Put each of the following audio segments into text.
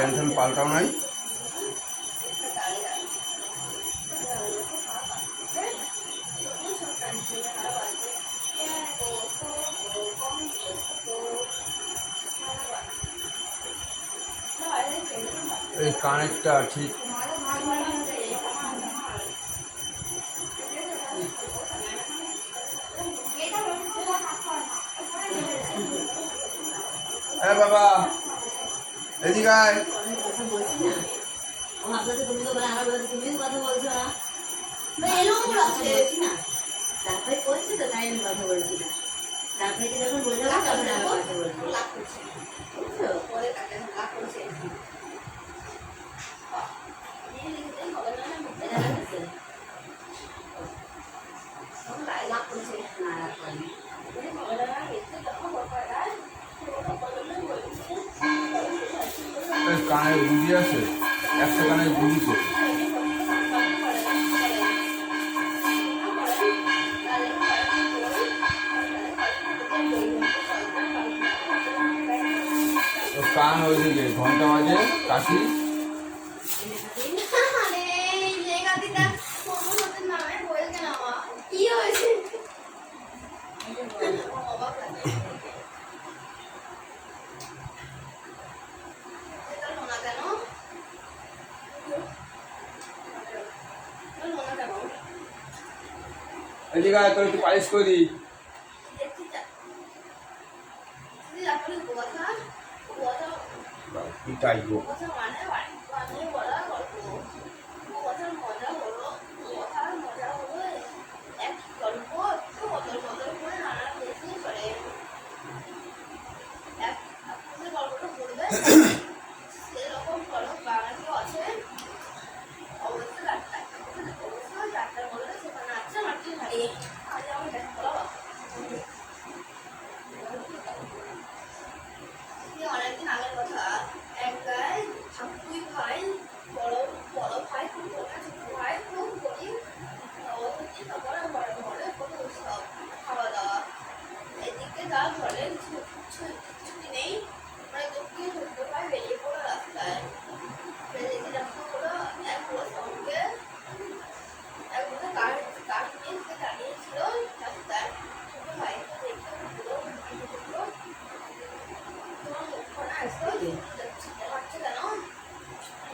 Fan fan পাল্টাও নাই। এই কানেরটা ঠিক হ্যাঁ বাবা এদিকে আয়। তুমি তো আমার বলছো, তুমি কথা বলছো না, এরকম আছে না। তারপরে করছি তো তাই আমি কথা বলছি না। তারপরে কি যখন বলে যাবো তখন আমি কথা বলবো। লাভ করছি বুঝছো, পরে তাকে লাভ করছে লাভ করছে না লাভ করেনি। কানের গুঁজি আছে, একটা কানের গুঁজিতে কান ওইদিকে ঘন্টা বাজে কাশি। কি হয়েছে এদিকে আয়, তোর একটু পালিশ করে দিই। কি টাইপ অনেকদিন আগের কথা, এক গায়ে দুই ভাই, বড় বড় ভাই খুব ছোট ভাই খুব গরিব, তারপরে ঘরে ঘরে কোনো উৎসব খাওয়া দাওয়া, এদিকে তার ঘরে ছুটি নেই, মানে দুঃখে ছোট ভাই বেরিয়ে পড়ো রাস্তায়। বেরিয়ে রাস্তা হলো এক সঙ্গে এক কাঠ নিয়ে দাঁড়িয়েছিল রাস্তায়। ছোট ভাইকে দেখে পুরো তোমার মুখখানা আসতো হচ্ছে কেন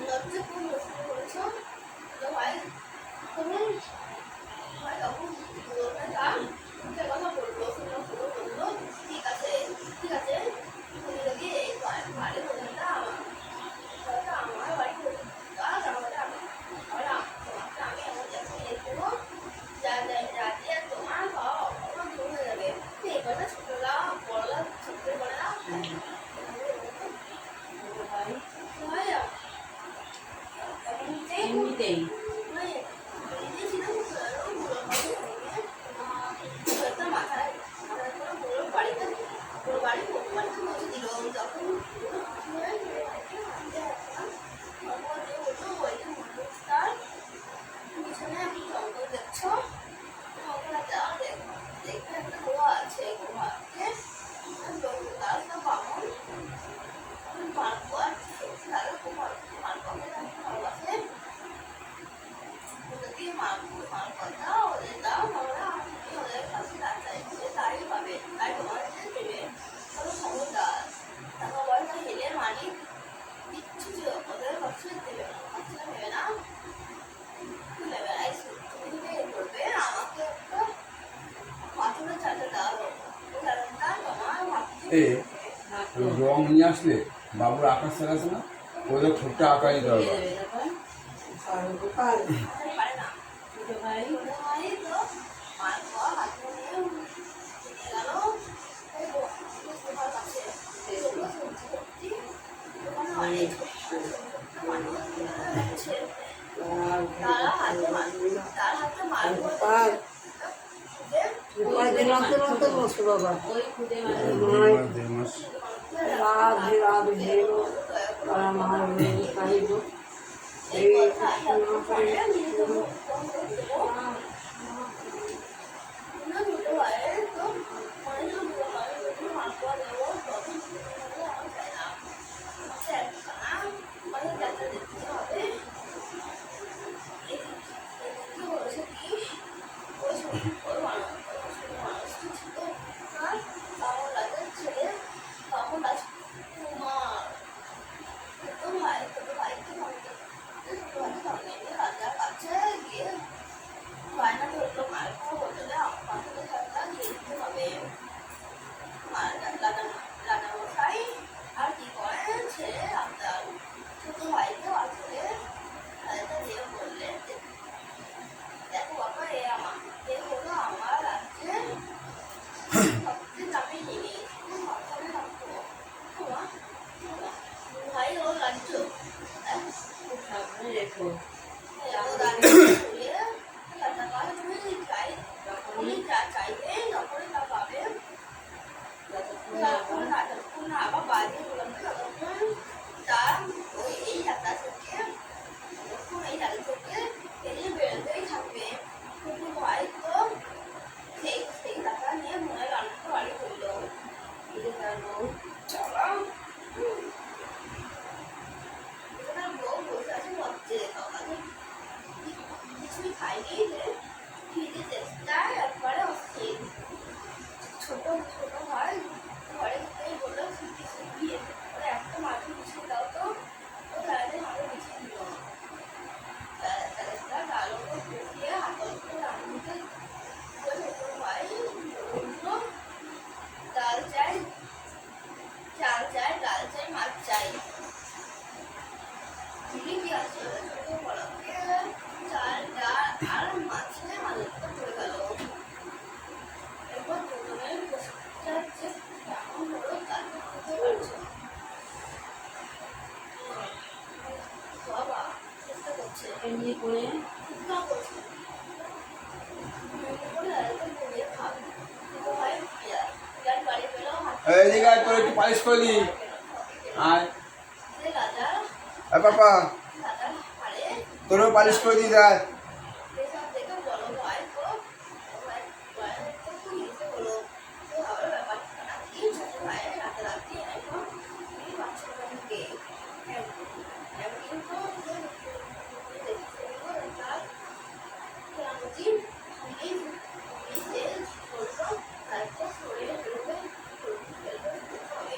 লজ্জা খুব মুশকিল করেছো তো ভাই তুমি ভাই তখন সে কথা বললো শুনে পুরো বললো ঠিক আছে ঠিক আছে, তুমি যদি এই বাড়ি হোটেলটা আমার বাড়ি তাহলে আমি তোমাকে আমি এমন জায়গায় নিয়ে দেবো যাতে তোমার বাবা দূর হয়ে যাবে। এবারে ছোটরা বড়রা ছোটরা বলে না এমনিতেই দেখছো দেখবে একটা গোয়া আছে, গোয়া রাস্তা বামন মালপোয়া ভালোবাসে ওদেরকে মালপোয়া দাও, ওদের দাও, আমরা ওদের কাছে রাস্তায় ঘুরে তাই পাবে, তাই তোমাদের দেবে। তবে খবরদার টাকা পয়সা হেলে মালিক কিচ্ছু ওদের কাছে দেবে না, কাছে নেবে না, নেবে না। তুমি বলবে আমাকে একটা পাথরের চাটা দাও, তোমার ভাবছি রং নিয়ে আসলে বাবুর আকাশ আছে না, ওদের ঠোঁটটা আঁকাই দরকার। রাধে রাধে সাহিব এই চাইবে তখনই তা পাবে। যতক্ষণ যতক্ষণ না আবার বাজে বলবে ততক্ষণ তার ওই এই জায়গা থেকে যতক্ষণ এই জায়গা থেকে বেরিয়ে বেরোতেই থাকবে। কিন্তু ভাই তো সেই টাকা নিয়ে মনে রান্নাটা বাড়ি করলো। চলো এখানে বউ বসে আছে ভাবছে সকালে কিছুই খাইনি যে খিদে চেষ্টায় একবারে অস্থির। ছোট ছোট ভাই ঘরে গিয়ে বললো শিখিয়ে ওরা একটা মাটি বিছিয়ে দাও তো ও তাড়াতাড়ি মাটি বিছিয়ে দিল। ডালো বসিয়ে হাতল করে রান্নাতে ছোট ভাই বললো ডাল চাই চাল চাই ডাল চাই মাছ চাই। কি আছে ছোট বড়কে চাল ডাল আর মাছে হালকা পড়ে গেল। এরপর দুজনের বসে যাচ্ছে কেমন হলো তাকে বুঝতে পারছো বাবা চেষ্টা করছে নিয়ে করে না করছে করে দাঁড়াতে ঘুরিয়ে খাব। কিন্তু ভাই বিরাট বাড়ি পেলেও হাত এদিকে আয়, তোর একটু পালিশ করে দিই। আয় রাজা পাপা, রাজার হাড়ে তোরও পালিশ করে দিই দেয়। এসব দেখে বড় ভাই তো খুব ইচ্ছে হলো। তো আবার ব্যাপারটা কি ছোট ভাইয়ের রাতারাতি এখন এই বাচ্চাটাকে একদিন তো তার রামজি বললো তারপর সরে বেরোবে হবে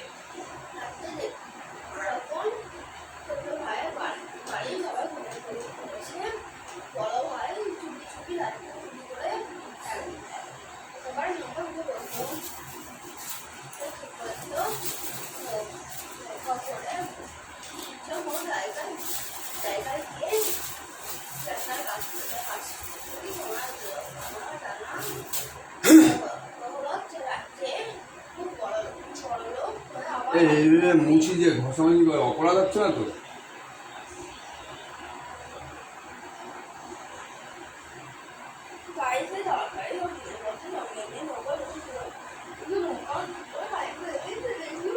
তখন ছোট ভাইয়ের বাড়ি সবাই করেছে। বড় ভাই চুপি চুপি রাখতে চুপি করে সবার নৌকা উঠে বসলো। ঠিক করেছিল করে যখন জায়গায় গিয়ে রান্নার কাজ করতে পারছে রাখছে খুব বড় লোক আবার এই মুছি যে ঘষামাজি করে অপরাধ হচ্ছে না তো? বাড়িতে দরকারি হোটেলের মধ্যে জমিয়ে নৌকা বসেছিল। কিন্তু নৌকা করে বাড়িতে যেতে দেখি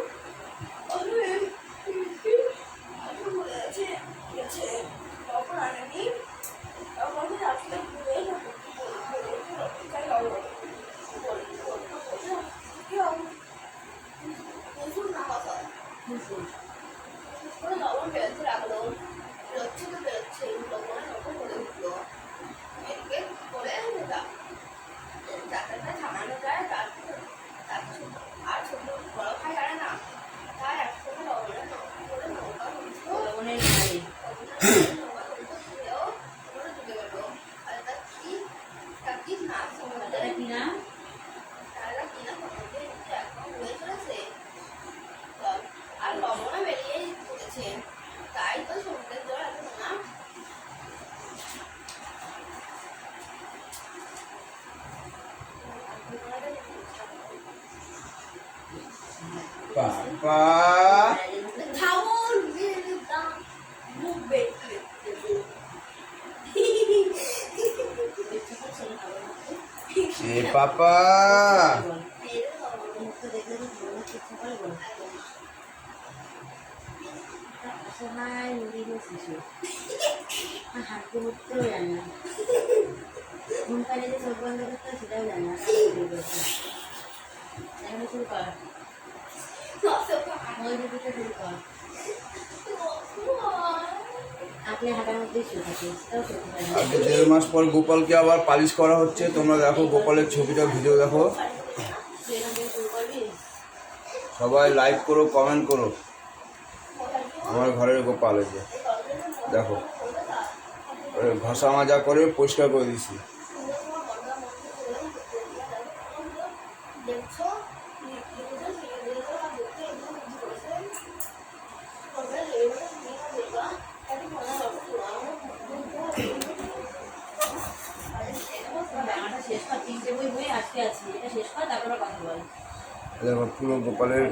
বলে গেছে গেছে তখন আনেনি তখন আসলে ঘুরে চাই প্রচুর না কথা করে লবণ বেরোতে লাগলো। বেরোচ্ছে তো বেরোচ্ছে লবণের নৌকা করে উঠলো। এদিকে করে যাত্রাটা থামানো যায় তার আর ছোট বড় ভাই জানে না তার একসঙ্গে লবণের করে নৌকা উঠলো। লবণের গায়ে নৌকা উঠলো ছেড়েও ওরা ডুবে গেল। আর তার কি না তারা কিনা তারা কিনা সমুদ্রে একদম উড়ে চলেছে আর লবণও বেরিয়ে পড়েছে। তাই তো সমুদ্রের জল এত না পাপা ঠাউর মুখ বেরিয়ে এ পাপা, মুখটা দেখলে তো ভালো লাগছে, ইচ্ছা করে বলো। অসহায় নিরীহ শিশু হাঁটতে উঠতেও জানে না, ঘুম পাড়িয়ে যে চোখ বন্ধ করতে হয় সেটাও জানে না। এখন শুরু কর, ওই দিদিটা শুরু কর। আপনি হাঁটার মধ্যেই শুরু থাকে, সেটাও করতে পারেন। আজকে 1.5 মাস পর গোপালকে আবার পালিশ করা হচ্ছে। তোমরা দেখো গোপালের ছবিটা, ভিডিও দেখো। তুই এখান থেকে শুরু করবি। সবাই লাইক করো, কমেন্ট করো। আমার ঘরের গোপাল এই যে দেখো, ঘষা মাজা করে পরিষ্কার করে দিছি। দেখছো আমার শেষ কর, 3টে বই বই আটকে আছি, এটা শেষ কর তারপরে কথা বল। দেখো পুরো গোপালের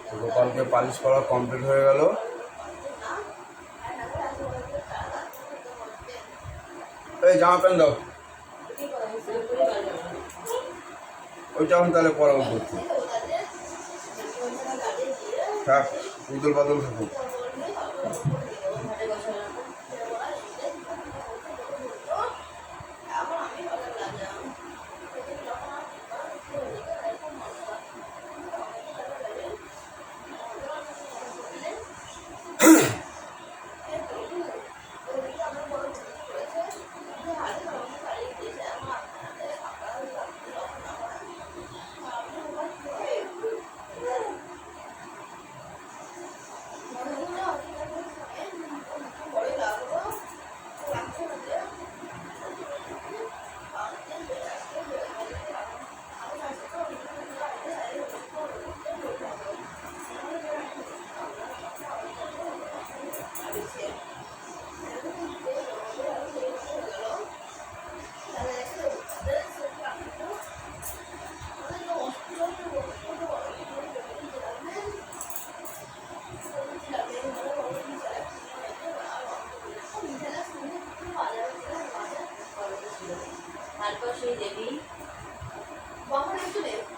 তো গোপালকে পালিশ করা কমপ্লিট হয়ে গেল। এই জামা প্যান্ট দাও, ওইটা এখন তাহলে পরাবো করছি। থাক, উদল পাদল থাকুক।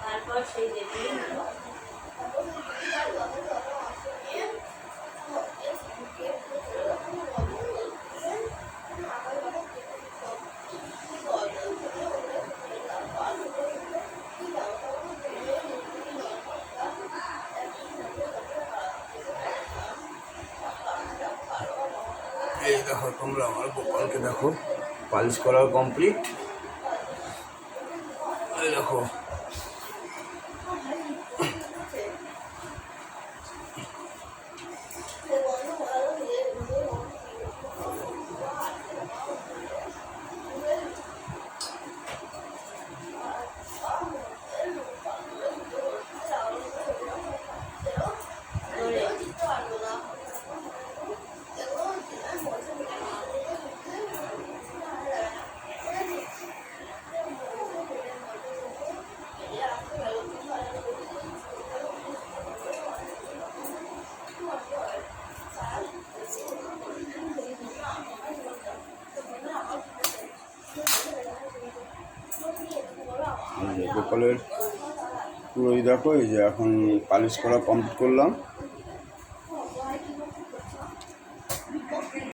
তারপর সেই দেবী এই দেখো তোমরা আমার গোপালকে দেখো, পালিশ করা কমপ্লিট। এই দেখো গোপালের পুরোই দেখো, এই যে এখন পালিশ করা কমপ্লিট করলাম।